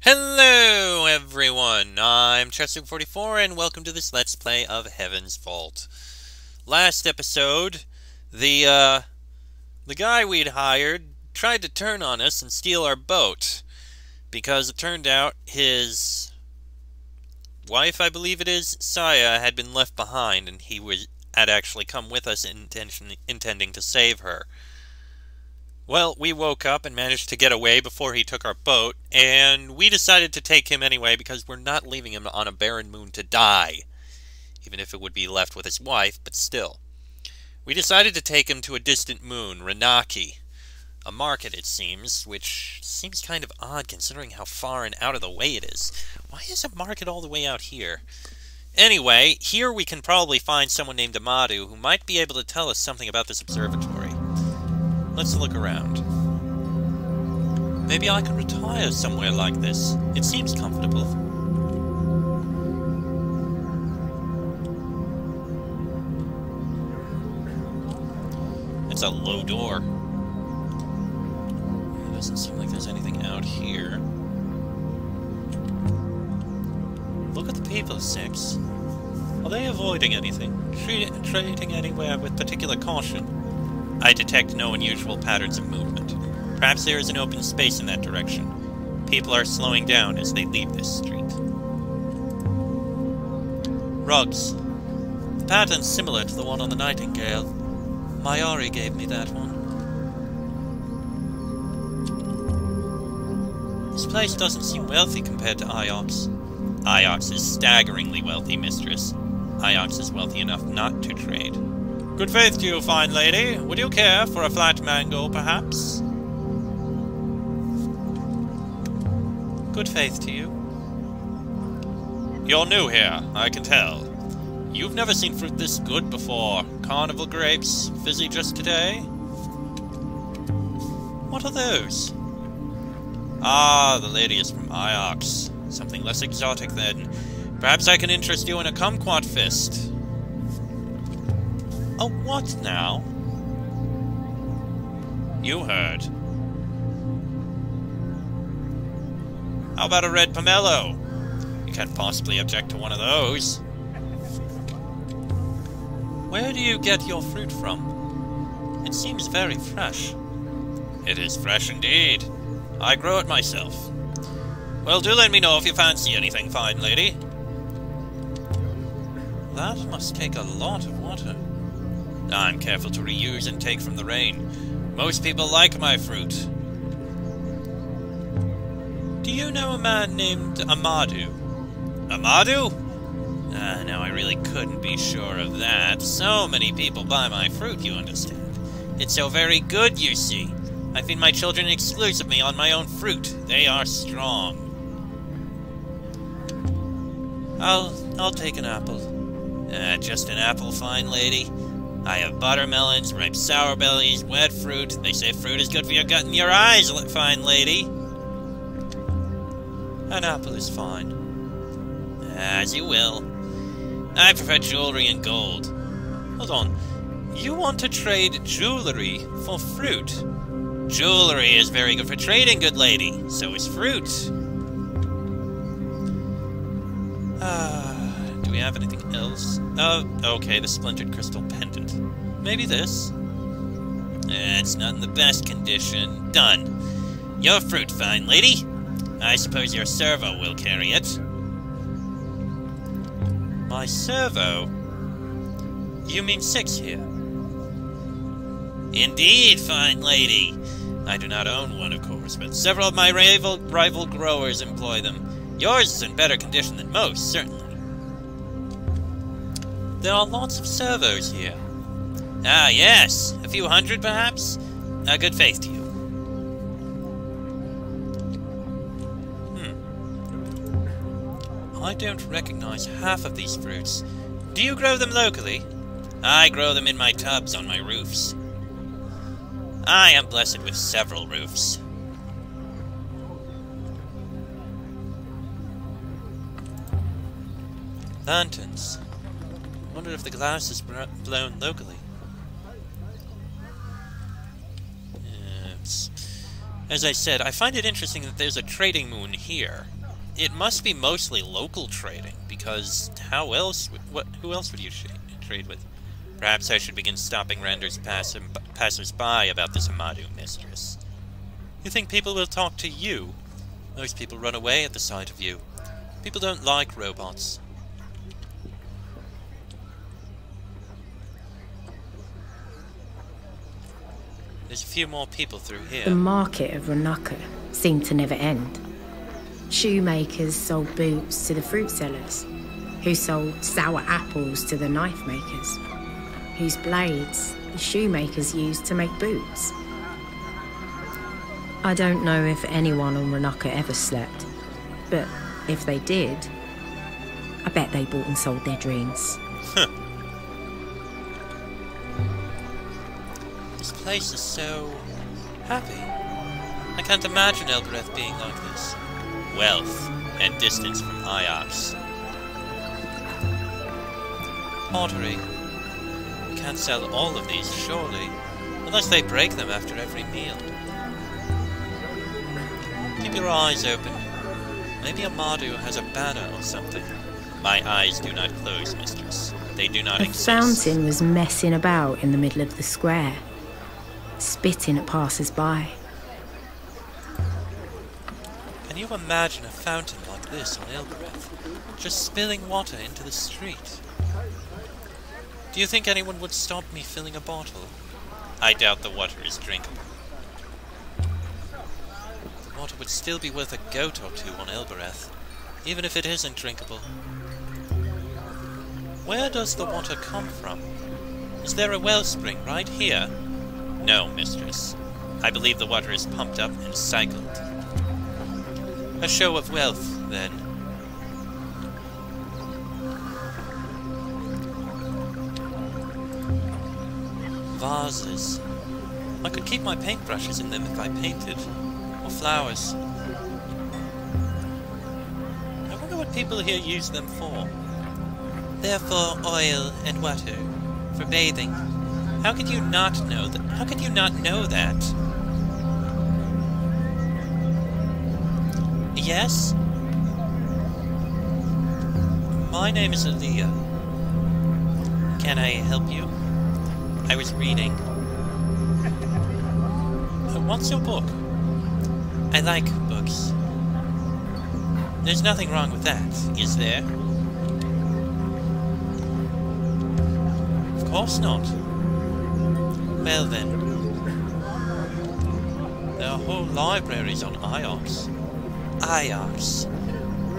Hello everyone, I'm Chester44 and welcome to this Let's Play of Heaven's Vault. Last episode, the guy we'd hired tried to turn on us and steal our boat, because it turned out his wife, I believe it is, Saya, had been left behind and had actually come with us intending to save her. Well, we woke up and managed to get away before he took our boat, and we decided to take him anyway because we're not leaving him on a barren moon to die. Even if it would be left with his wife, but still. We decided to take him to a distant moon, Renaki. A market, it seems, which seems kind of odd considering how far and out of the way it is. Why is a market all the way out here? Anyway, here we can probably find someone named Amadu who might be able to tell us something about this observatory. Let's look around. Maybe I can retire somewhere like this. It seems comfortable. It's a low door. It doesn't seem like there's anything out here. Look at the people, Six. Are they avoiding anything? Treating anywhere with particular caution? I detect no unusual patterns of movement. Perhaps there is an open space in that direction. People are slowing down as they leave this street. Rugs. The pattern's similar to the one on the Nightingale. Mayari gave me that one. This place doesn't seem wealthy compared to Iox. Iox is staggeringly wealthy, mistress. Iox is wealthy enough not to trade. Good faith to you, fine lady. Would you care for a flat mango, perhaps? Good faith to you. You're new here, I can tell. You've never seen fruit this good before. Carnival grapes, fizzy just today. What are those? Ah, the lady is from Iox. Something less exotic, then. Perhaps I can interest you in a kumquat fist. Oh, what now? You heard. How about a red pomelo? You can't possibly object to one of those. Where do you get your fruit from? It seems very fresh. It is fresh indeed. I grow it myself. Well, do let me know if you fancy anything, fine lady. That must take a lot of water. I'm careful to reuse and take from the rain. Most people like my fruit. Do you know a man named Amadu? Amadu? No, I really couldn't be sure of that. So many people buy my fruit, you understand. It's so very good, you see. I feed my children exclusively on my own fruit. They are strong. I'll take an apple. Just an apple, fine lady. I have buttermelons, ripe sour bellies, wet fruit. They say fruit is good for your gut and your eyes, fine lady. An apple is fine. As you will. I prefer jewelry and gold. Hold on. You want to trade jewelry for fruit? Jewelry is very good for trading, good lady. So is fruit. Do we have anything else? Okay, the splintered crystal pendant. Maybe this? It's not in the best condition. Done. Your fruit, fine lady. I suppose your servo will carry it. My servo? You mean Six here? Indeed, fine lady. I do not own one, of course, but several of my rival growers employ them. Yours is in better condition than most, certainly. There are lots of servos here. Ah, yes. A few hundred, perhaps? Good faith to you. I don't recognize half of these fruits. Do you grow them locally? I grow them in my tubs on my roofs. I am blessed with several roofs. Lanterns. I wonder if the glass is blown locally. As I said, I find it interesting that there's a trading moon here. It must be mostly local trading, because who else would you trade with? Perhaps I should begin stopping Rander's passers-by about this Amadu mistress. You think people will talk to you? Most people run away at the sight of you. People don't like robots. There's a few more people through here. The market of Renaki seemed to never end. Shoemakers sold boots to the fruit sellers, who sold sour apples to the knife makers, whose blades the shoemakers used to make boots. I don't know if anyone on Renaki ever slept, but if they did, I bet they bought and sold their dreams. This place is so happy. I can't imagine Elbereth being like this. Wealth and distance from Iops. Pottery. We can't sell all of these, surely, unless they break them after every meal. Keep your eyes open. Maybe Amadu has a banner or something. My eyes do not close, mistress. They do not exist. A fountain was messing about in the middle of the square, spitting at passers-by. Can you imagine a fountain like this on Elbereth, just spilling water into the street? Do you think anyone would stop me filling a bottle? I doubt the water is drinkable. The water would still be worth a goat or two on Elbereth, even if it isn't drinkable. Where does the water come from? Is there a wellspring right here? No, mistress. I believe the water is pumped up and cycled. A show of wealth, then. Vases. I could keep my paintbrushes in them if I painted. Or flowers. I wonder what people here use them for. They're for oil and water. For bathing. How could you not know that? How could you not know that? Yes? My name is Aaliyah. Can I help you? I was reading. What's your book? I like books. There's nothing wrong with that, is there? Of course not. Well then. There are whole libraries on Iops. Iops.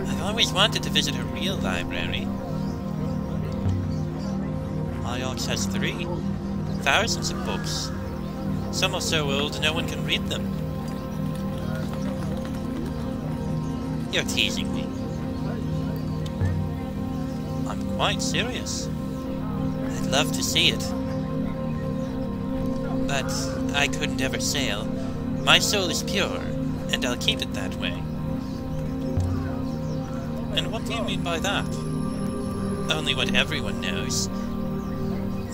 I've always wanted to visit a real library. Iops has 3. Thousands of books. Some are so old no one can read them. You're teasing me. I'm quite serious. I'd love to see it. But I couldn't ever sail. My soul is pure, and I'll keep it that way. And what do you mean by that? Only what everyone knows.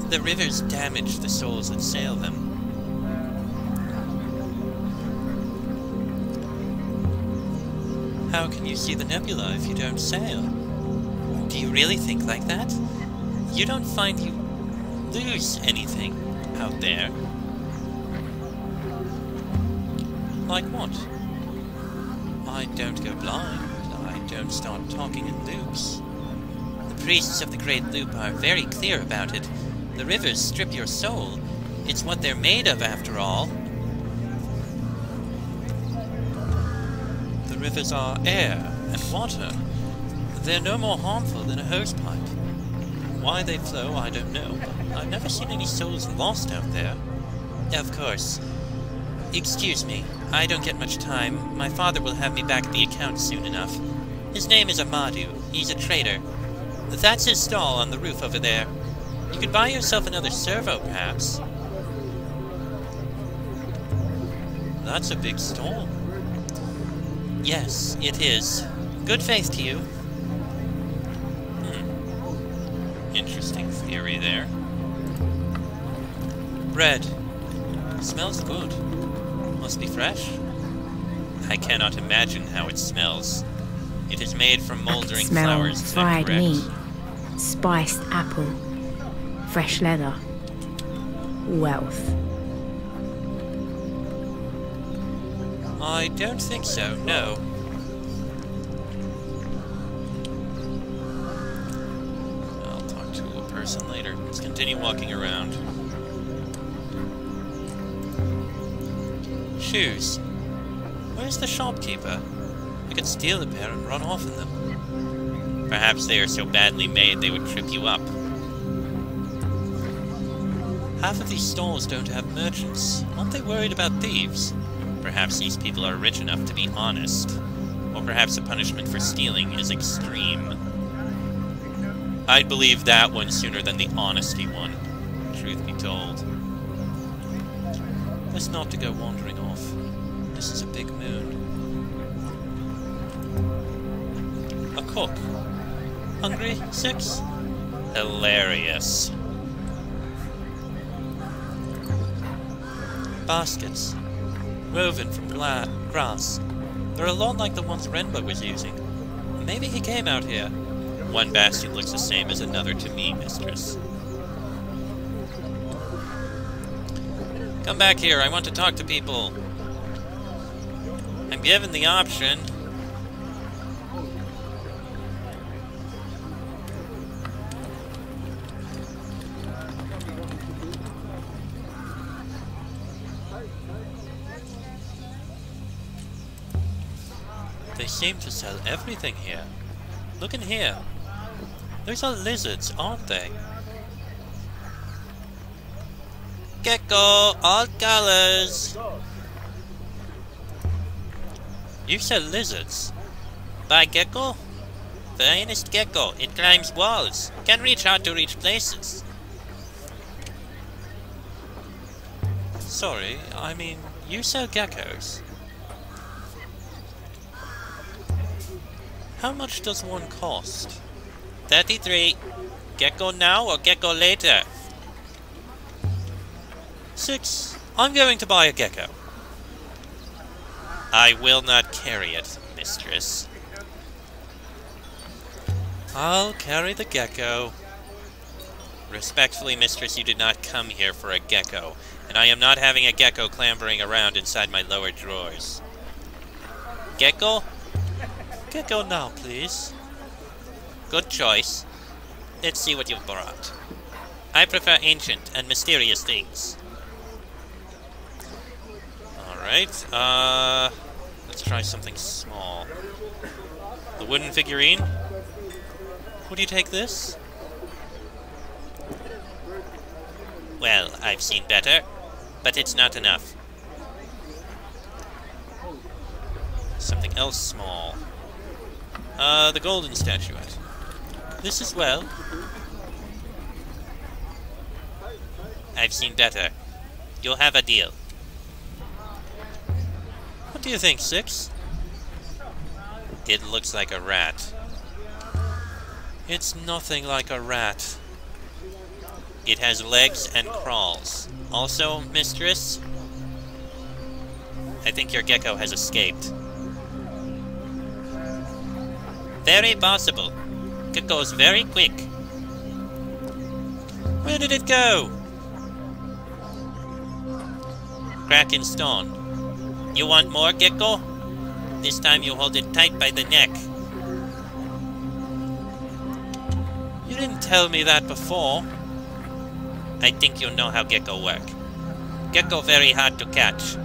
The rivers damage the souls that sail them. How can you see the nebula if you don't sail? Do you really think like that? You don't find you lose anything out there. Like what? I don't go blind. I don't start talking in loops. The priests of the Great Loop are very clear about it. The rivers strip your soul. It's what they're made of, after all. The rivers are air and water. They're no more harmful than a hosepipe. Why they flow, I don't know, but I've never seen any souls lost out there. Of course. Excuse me, I don't get much time. My father will have me back at the account soon enough. His name is Amadu. He's a trader. That's his stall on the roof over there. You could buy yourself another servo, perhaps. That's a big stall. Yes, it is. Good faith to you. Interesting theory there. Bread. Smells good. Must be fresh. I cannot imagine how it smells. It is made from moldering Smell flowers, is that fried correct? meat, spiced apple, fresh leather, wealth. I don't think so, no. I'll talk to a person later. Let's continue walking around. Shoes. Where's the shopkeeper? I could steal a pair and run off in them. Perhaps they are so badly made they would trip you up. Half of these stores don't have merchants. Aren't they worried about thieves? Perhaps these people are rich enough to be honest. Or perhaps the punishment for stealing is extreme. I'd believe that one sooner than the honesty one, truth be told. Best not to go wandering off. This is a big moon. A cook. Hungry? 6? Hilarious. Baskets. Woven from grass. They're a lot like the ones Renbug was using. Maybe he came out here. One basket looks the same as another to me, mistress. Come back here, I want to talk to people. I'm given the option. They seem to sell everything here. Look in here. Those are lizards, aren't they? Gecko, all colors. You sell lizards. Buy gecko? Finest gecko. It climbs walls. Can reach hard to reach places. Sorry, I mean, you sell geckos. How much does one cost? 33. Gecko now or gecko later? 6. I'm going to buy a gecko. I will not carry it, mistress. I'll carry the gecko. Respectfully, mistress, you did not come here for a gecko, and I am not having a gecko clambering around inside my lower drawers. Gecko? Gecko now, please. Good choice. Let's see what you've brought. I prefer ancient and mysterious things. Alright, let's try something small. The wooden figurine? Would you take this? Well, I've seen better, but it's not enough. Something else small. The golden statuette. This as well. I've seen better. You'll have a deal. What do you think, 6? It looks like a rat. It's nothing like a rat. It has legs and crawls. Also, mistress, I think your gecko has escaped. Very possible. Gecko's very quick. Where did it go? Crack in stone. You want more, gecko? This time you hold it tight by the neck. You didn't tell me that before. I think you know how gecko work. Gecko very hard to catch.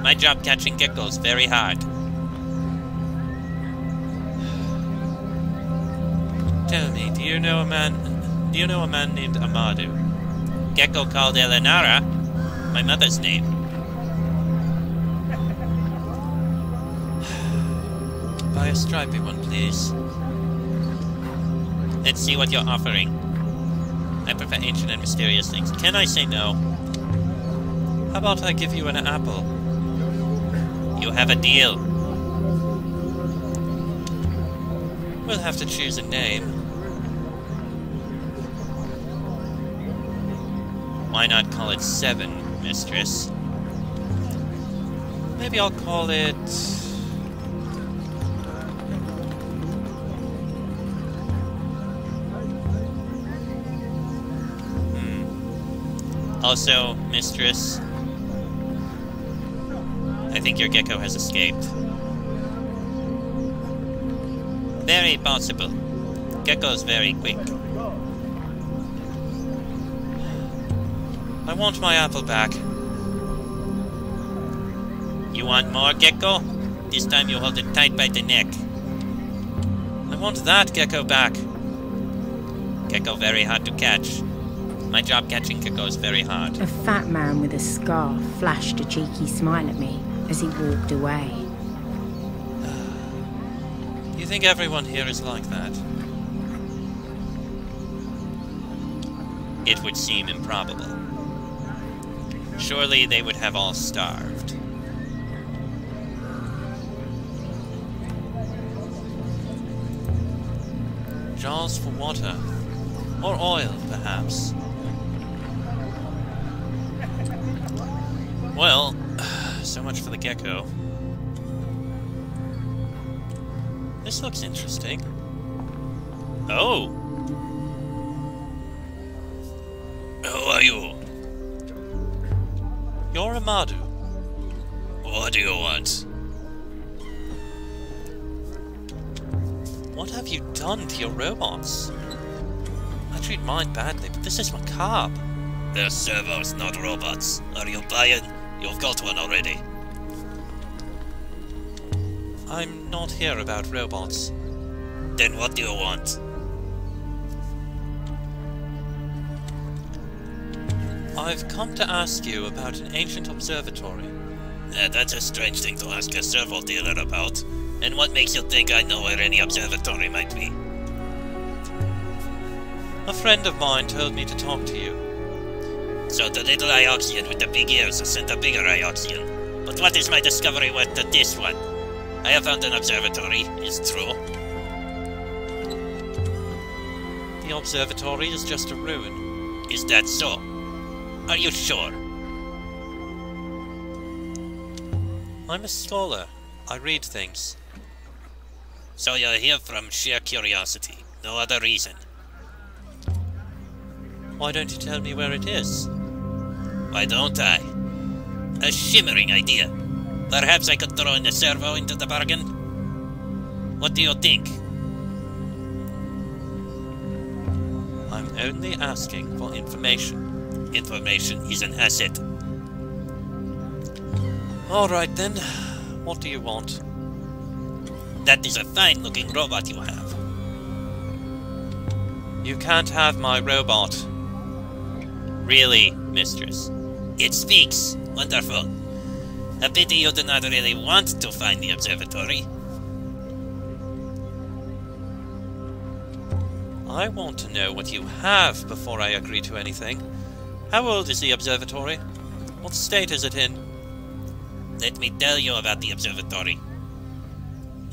My job catching geckos very hard. Tell me, do you know a man named Amadou? Gecko called Eleonora, my mother's name. Buy a stripy one, please. Let's see what you're offering. I prefer ancient and mysterious things. Can I say no? How about I give you an apple? You have a deal. We'll have to choose a name. Why not call it 7, mistress? Maybe I'll call it Also, Mistress, I think your gecko has escaped. Very possible. Gecko's very quick. I want my apple back. You want more, gecko? This time you hold it tight by the neck. I want that gecko back. Gecko very hard to catch. My job catching gecko is very hard. A fat man with a scarf flashed a cheeky smile at me as he walked away. You think everyone here is like that? It would seem improbable. Surely they would have all starved. Jars for water. Or oil, perhaps. Well, so much for the gecko. This looks interesting. Oh! Who are you? You're Amadu. What do you want? What have you done to your robots? I treat mine badly, but this is macabre. They're servos, not robots. Are you buying? You've got one already. I'm not here about robots. Then what do you want? I've come to ask you about an ancient observatory. That's a strange thing to ask a servo dealer about. And what makes you think I know where any observatory might be? A friend of mine told me to talk to you. So the little Ioxian with the big ears has sent a bigger Ioxian. But what is my discovery worth to this one? I have found an observatory, it's true. The observatory is just a ruin. Is that so? Are you sure? I'm a scholar. I read things. So you're here from sheer curiosity, no other reason. Why don't you tell me where it is? Why don't I? A shimmering idea. Perhaps I could throw in a servo into the bargain? What do you think? I'm only asking for information. Information is an asset. Alright then, what do you want? That is a fine-looking robot you have. You can't have my robot. Really, mistress? It speaks. Wonderful. A pity you do not really want to find the observatory. I want to know what you have before I agree to anything. How old is the observatory? What state is it in? Let me tell you about the observatory.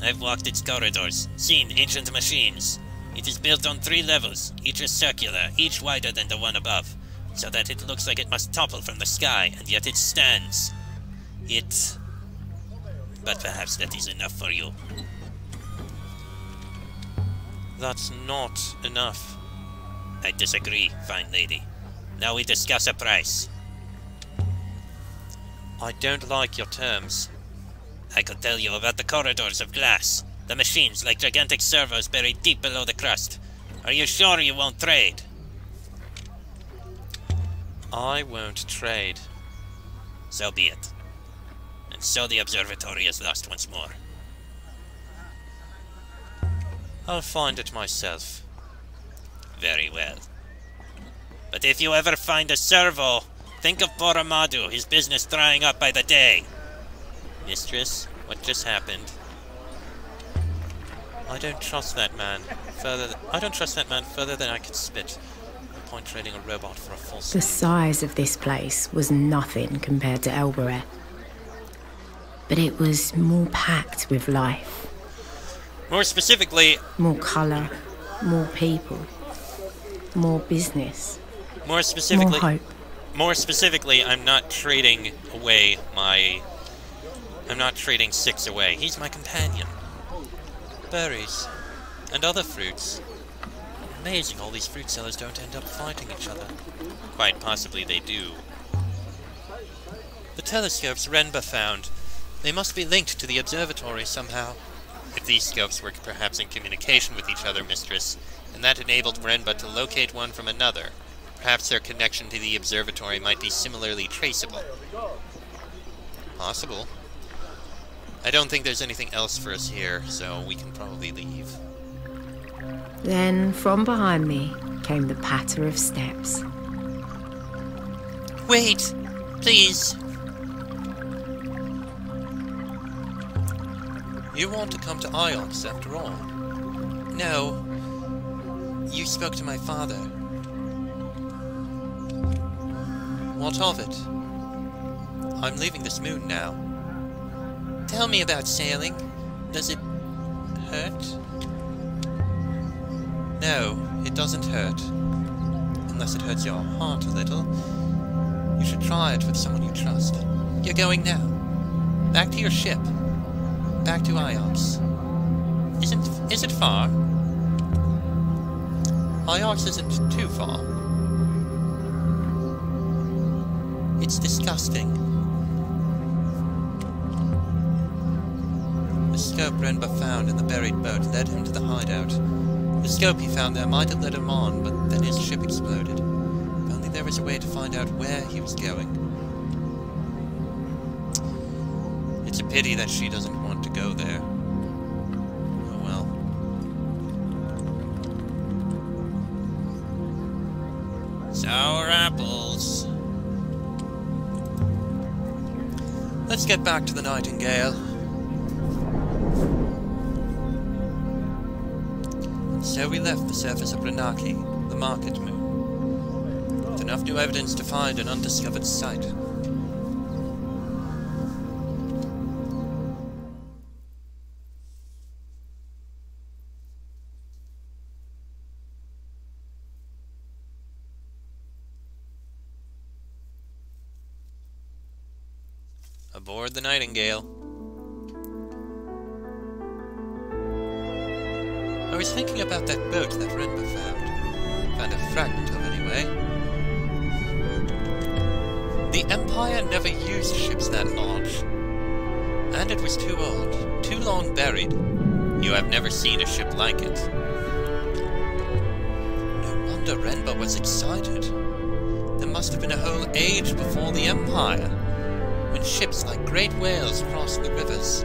I've walked its corridors, seen ancient machines. It is built on 3 levels, each is circular, each wider than the one above, so that it looks like it must topple from the sky, and yet it stands. But perhaps that is enough for you. That's not enough. I disagree, fine lady. Now we discuss a price. I don't like your terms. I could tell you about the corridors of glass. The machines like gigantic servos buried deep below the crust. Are you sure you won't trade? I won't trade. So be it. And so the observatory is lost once more. I'll find it myself. Very well. But if you ever find a servo, think of poor Amadu, his business drying up by the day. Mistress, what just happened? I don't trust that man further than I could spit. No point trading a robot for a false The size of this place was nothing compared to Elbereth. But it was more packed with life. More specifically... More colour, more people, more business, more specifically... more hope. More specifically, I'm not trading away my... I'm not trading Six away. He's my companion. Berries. And other fruits. Amazing, all these fruit sellers don't end up fighting each other. Quite possibly they do. The telescopes Renba found. They must be linked to the observatory somehow. If these scopes were perhaps in communication with each other, Mistress, and that enabled Renba to locate one from another, perhaps their connection to the observatory might be similarly traceable. Possible. I don't think there's anything else for us here, so we can probably leave. Then, from behind me, came the patter of steps. Wait! Please! You want to come to Iox, after all? No. You spoke to my father. What of it? I'm leaving this moon now. Tell me about sailing. Does it hurt? No, it doesn't hurt. Unless it hurts your heart a little. You should try it with someone you trust. You're going now. Back to your ship. Back to Iox. Is it far? Iox isn't too far. It's disgusting. The scope Renba found in the buried boat led him to the hideout. The scope he found there might have led him on, but then his ship exploded. If only there was a way to find out where he was going. It's a pity that she doesn't want to go there. Oh well. Sour apples. Let's get back to the Nightingale. So we left the surface of Renaki, the market moon, with enough new evidence to find an undiscovered site. Aboard the Nightingale. I was thinking about that boat that Renba found. Found a fragment of anyway. The Empire never used ships that large. And it was too old, too long buried. You have never seen a ship like it. No wonder Renba was excited. There must have been a whole age before the Empire, when ships like great whales crossed the rivers,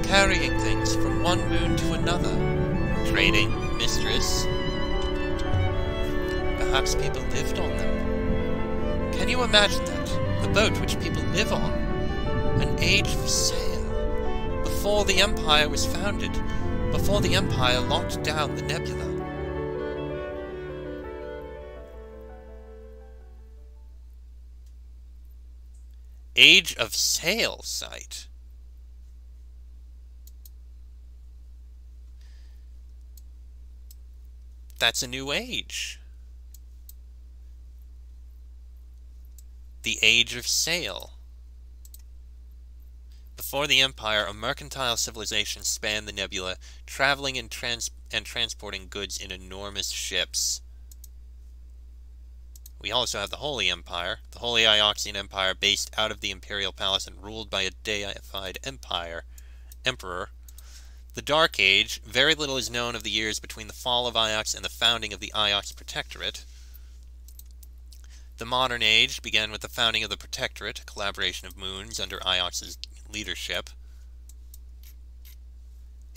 carrying things from one moon to another. Trading, Mistress. Perhaps people lived on them. Can you imagine that? The boat which people live on. An age of sail. Before the Empire was founded. Before the Empire locked down the nebula. Age of sail site. That's a new age. The Age of Sail. Before the Empire, a mercantile civilization spanned the nebula, traveling and transporting goods in enormous ships. We also have the Holy Empire, the Holy Ioxian Empire, based out of the Imperial Palace and ruled by a deified emperor. The Dark Age. Very little is known of the years between the fall of Iox and the founding of the Iox Protectorate. The Modern Age began with the founding of the Protectorate, a collaboration of moons under Iox's leadership.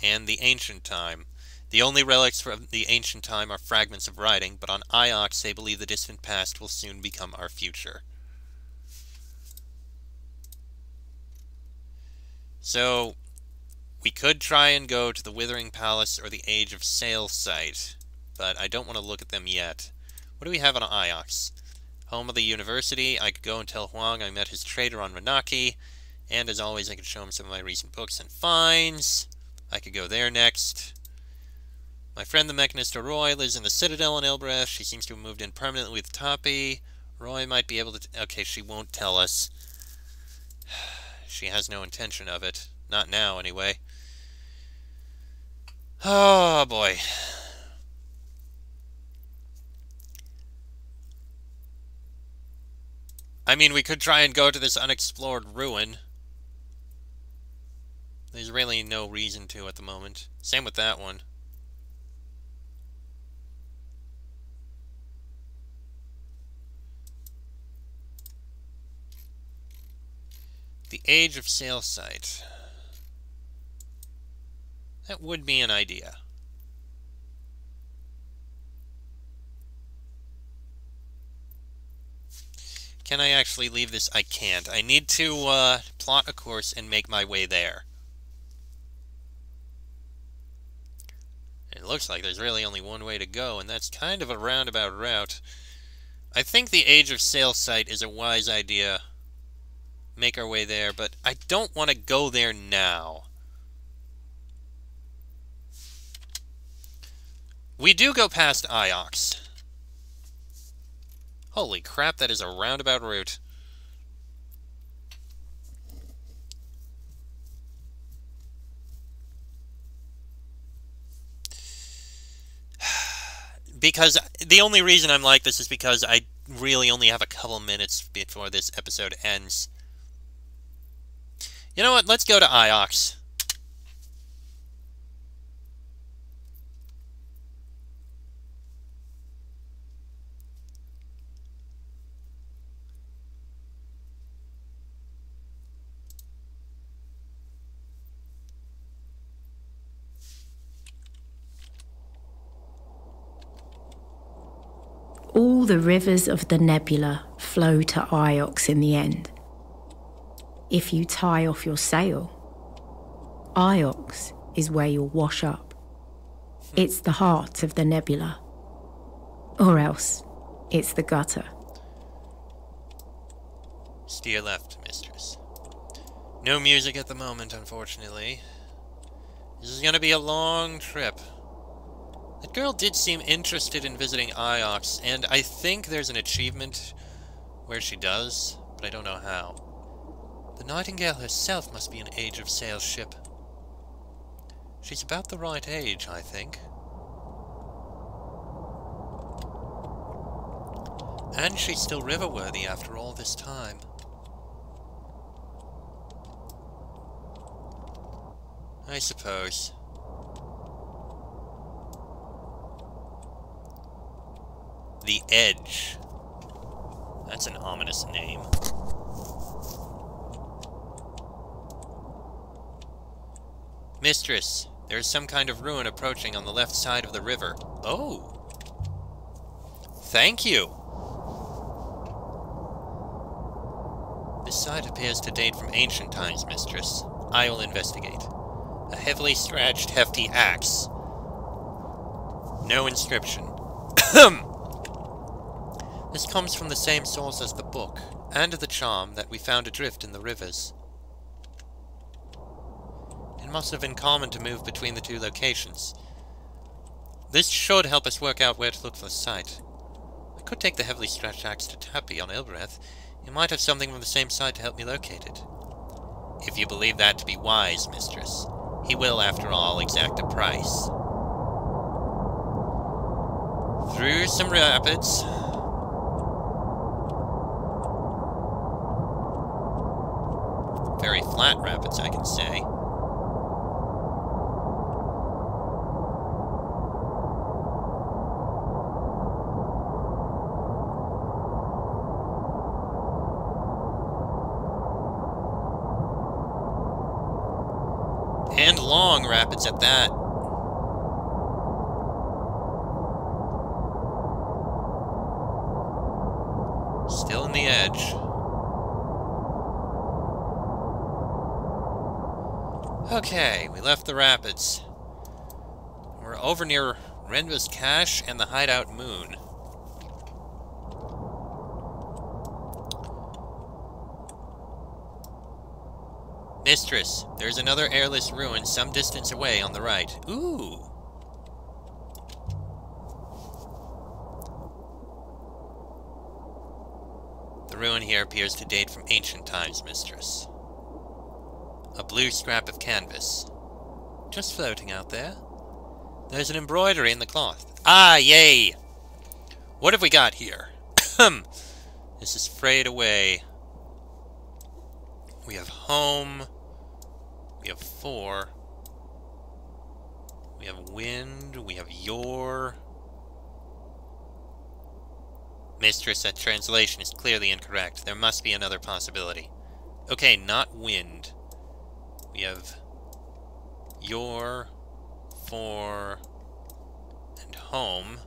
And the Ancient Time. The only relics from the Ancient Time are fragments of writing, but on Iox they believe the distant past will soon become our future. So, we could try and go to the Withering Palace or the Age of Sail site, but I don't want to look at them yet. What do we have on Iox? Home of the University. I could go and tell Huang I met his trader on Renaki, and as always I could show him some of my recent books and finds. I could go there next. My friend the Mechanist Roy lives in the Citadel in Ilbreth. She seems to have moved in permanently with Tapi. Roy might be able to... Okay, she won't tell us. She has no intention of it. Not now, anyway. Oh, boy. I mean, we could try and go to this unexplored ruin. There's really no reason to at the moment. Same with that one. The Age of Sail Site. That would be an idea. Can I actually leave this? I can't. I need to plot a course and make my way there. It looks like there's really only one way to go, and that's kind of a roundabout route. I think the Age of Sail Site is a wise idea. Make our way there, but I don't want to go there now. We do go past Iox. Holy crap, that is a roundabout route. Because the only reason I'm like this is because I really only have a couple minutes before this episode ends. You know what? Let's go to Iox. All the rivers of the nebula flow to Iox in the end. If you tie off your sail, Iox is where you'll wash up. It's the heart of the nebula. Or else, it's the gutter. Steer left, mistress. No music at the moment, unfortunately. This is gonna be a long trip. That girl did seem interested in visiting Iox, and I think there's an achievement where she does, but I don't know how. The Nightingale herself must be an Age of Sail ship. She's about the right age, I think. And she's still river-worthy after all this time. I suppose. The Edge. That's an ominous name. Mistress, there is some kind of ruin approaching on the left side of the river. Oh! Thank you! This site appears to date from ancient times, mistress. I will investigate. A heavily scratched, hefty axe. No inscription. This comes from the same source as the book, and the charm that we found adrift in the rivers. It must have been common to move between the two locations. This should help us work out where to look for the site. I could take the heavily scratched axe to Tappy on Ilbreth. He might have something from the same site to help me locate it. If you believe that to be wise, mistress, he will, after all, exact a price. Through some rapids. Very flat rapids, I can say. And long rapids at that. Still in the edge. Okay, we left the rapids. We're over near Renva's Cache and the Hideout Moon. Mistress, there's another airless ruin some distance away on the right. Ooh! The ruin here appears to date from ancient times, mistress. A blue scrap of canvas. Just floating out there. There's an embroidery in the cloth. Ah, yay! What have we got here? Is This is frayed away. We have home. We have 4. We have wind. We have your. Mistress, that translation is clearly incorrect. There must be another possibility. Okay, not wind. We have your, 4, and home.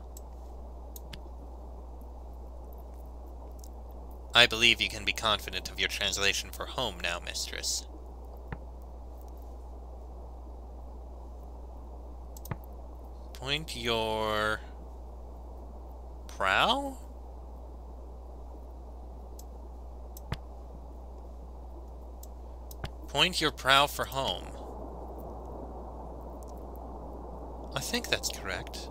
I believe you can be confident of your translation for home now, mistress. Point your prow? Point your prow for home. I think that's correct.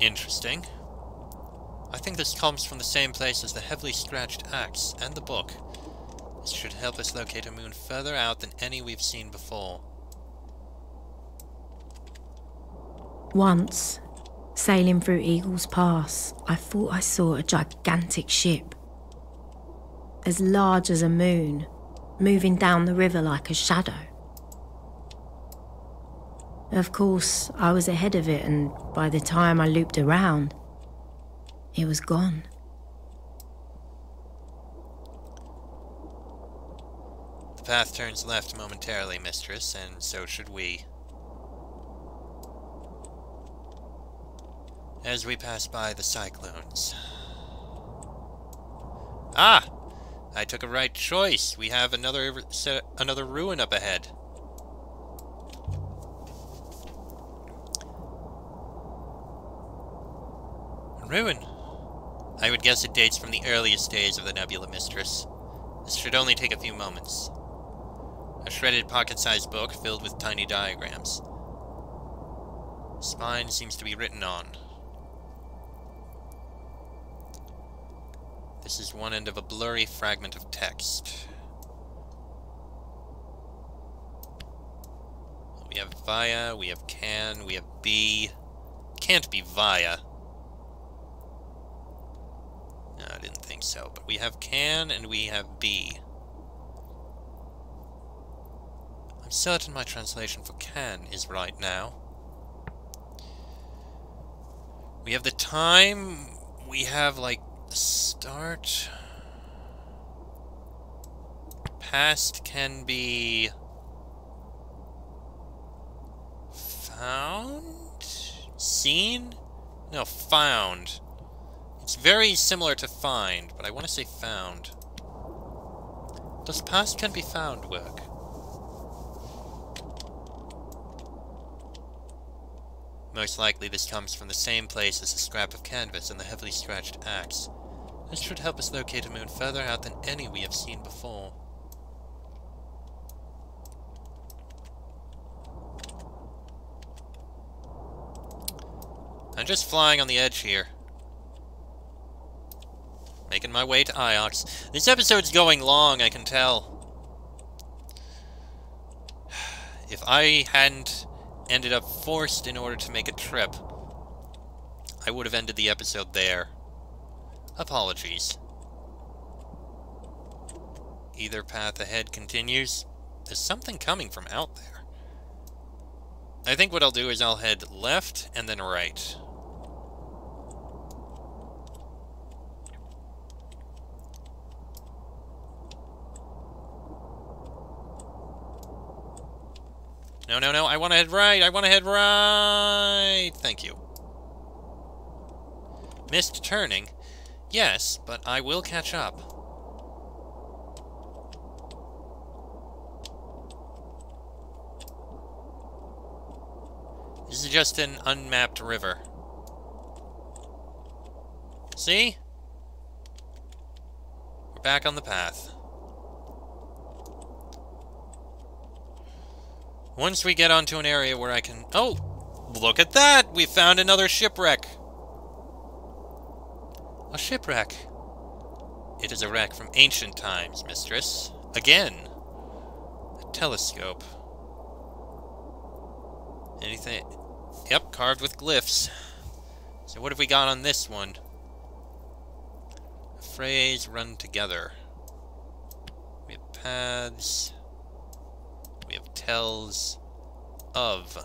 Interesting. I think this comes from the same place as the heavily scratched axe and the book. This should help us locate a moon further out than any we've seen before. Once, sailing through Eagle's Pass, I thought I saw a gigantic ship. As large as a moon, moving down the river like a shadow. Of course, I was ahead of it, and by the time I looped around, it was gone. The path turns left momentarily, mistress, and so should we. As we pass by the cyclones. Ah! I took a right choice. We have another ruin up ahead. A ruin? I would guess it dates from the earliest days of the Nebula, mistress. This should only take a few moments. A shredded pocket-sized book filled with tiny diagrams. The spine seems to be written on. This is one end of a blurry fragment of text. We have via, we have can, we have be. Can't be via. No, I didn't think so. But we have can and we have be. I'm certain my translation for can is right now. We have the time. We have, like, the start. Past can be found? Seen? No, found. It's very similar to find, but I want to say found. Does past can be found work? Most likely this comes from the same place as the scrap of canvas and the heavily scratched axe. This should help us locate a moon further out than any we have seen before. I'm just flying on the edge here. Making my way to Iox. This episode's going long, I can tell. If I hadn't ended up forced in order to make a trip, I would have ended the episode there. Apologies. Either path ahead continues. There's something coming from out there. I think what I'll do is I'll head left and then right. No, no, no, I want to head right! I want to head right! Thank you. Missed turning? Yes, but I will catch up. This is just an unmapped river. See? We're back on the path. Once we get onto an area where I can... Oh! Look at that! We found another shipwreck! A shipwreck. It is a wreck from ancient times, mistress. Again. A telescope. Anything... Yep, carved with glyphs. So what have we got on this one? phrase run together. We have paths. We have tells of.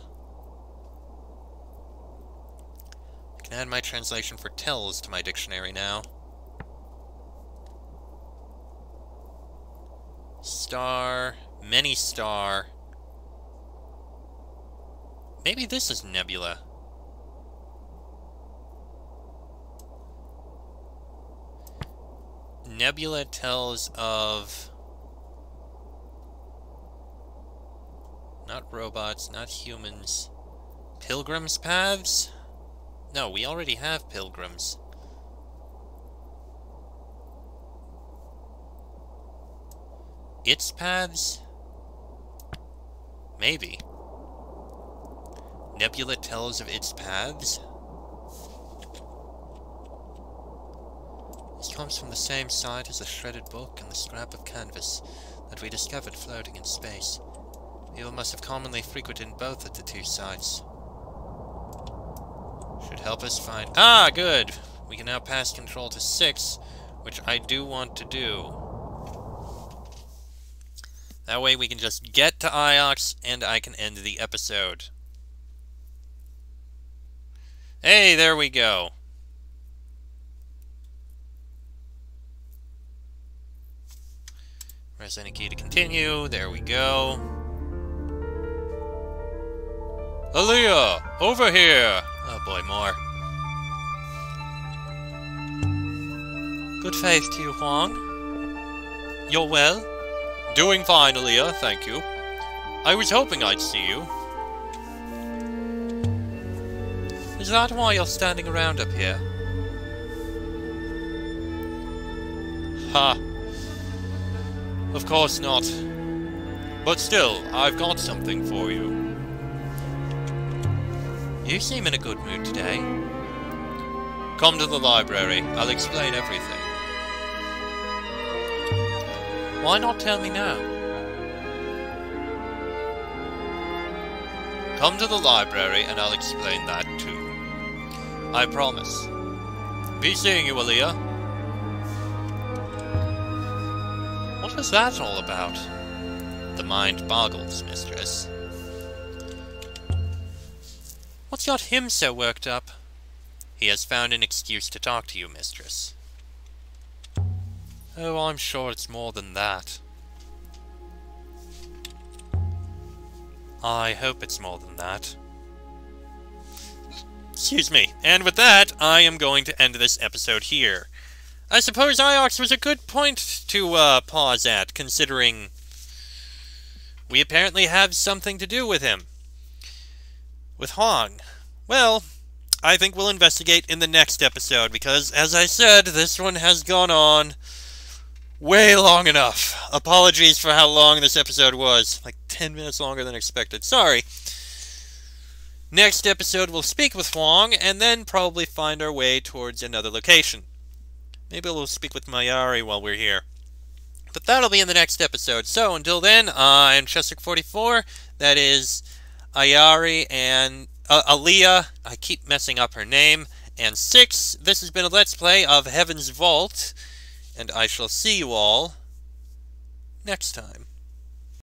I can add my translation for tells to my dictionary now. Star, many star. Maybe this is nebula. Nebula tells of... not robots, not humans. Pilgrims' paths? No, we already have pilgrims. Its paths? Maybe. Nebula tells of its paths? This comes from the same side as the shredded book and the scrap of canvas that we discovered floating in space. People must have commonly frequented both at the two sites. Should help us find... Ah, good! We can now pass control to 6, which I do want to do. That way we can just get to Iox, and I can end the episode. Hey, there we go. Press any key to continue. There we go. Aaliyah, over here! Oh boy, more. Good faith to you, Huang. You're well? Doing fine, Aaliyah, thank you. I was hoping I'd see you. Is that why you're standing around up here? Ha! Of course not. But still, I've got something for you. You seem in a good mood today. Come to the library. I'll explain everything. Why not tell me now? Come to the library and I'll explain that too. I promise. Be seeing you, Aaliyah. What was that all about? The mind boggles, mistress. What's got him so worked up? He has found an excuse to talk to you, mistress. Oh, I'm sure it's more than that. I hope it's more than that. Excuse me. And with that, I am going to end this episode here. I suppose Iox was a good point to pause at, considering we apparently have something to do with him. With Huang. Well, I think we'll investigate in the next episode, because, as I said, this one has gone on way long enough. Apologies for how long this episode was. Like 10 minutes longer than expected. Sorry. Next episode, we'll speak with Huang, and then probably find our way towards another location. Maybe we'll speak with Mayari while we're here. But that'll be in the next episode. So, until then, I'm Chester44. That is Ayari and Aaliyah. I keep messing up her name. And 6. This has been a Let's Play of Heaven's Vault. And I shall see you all next time.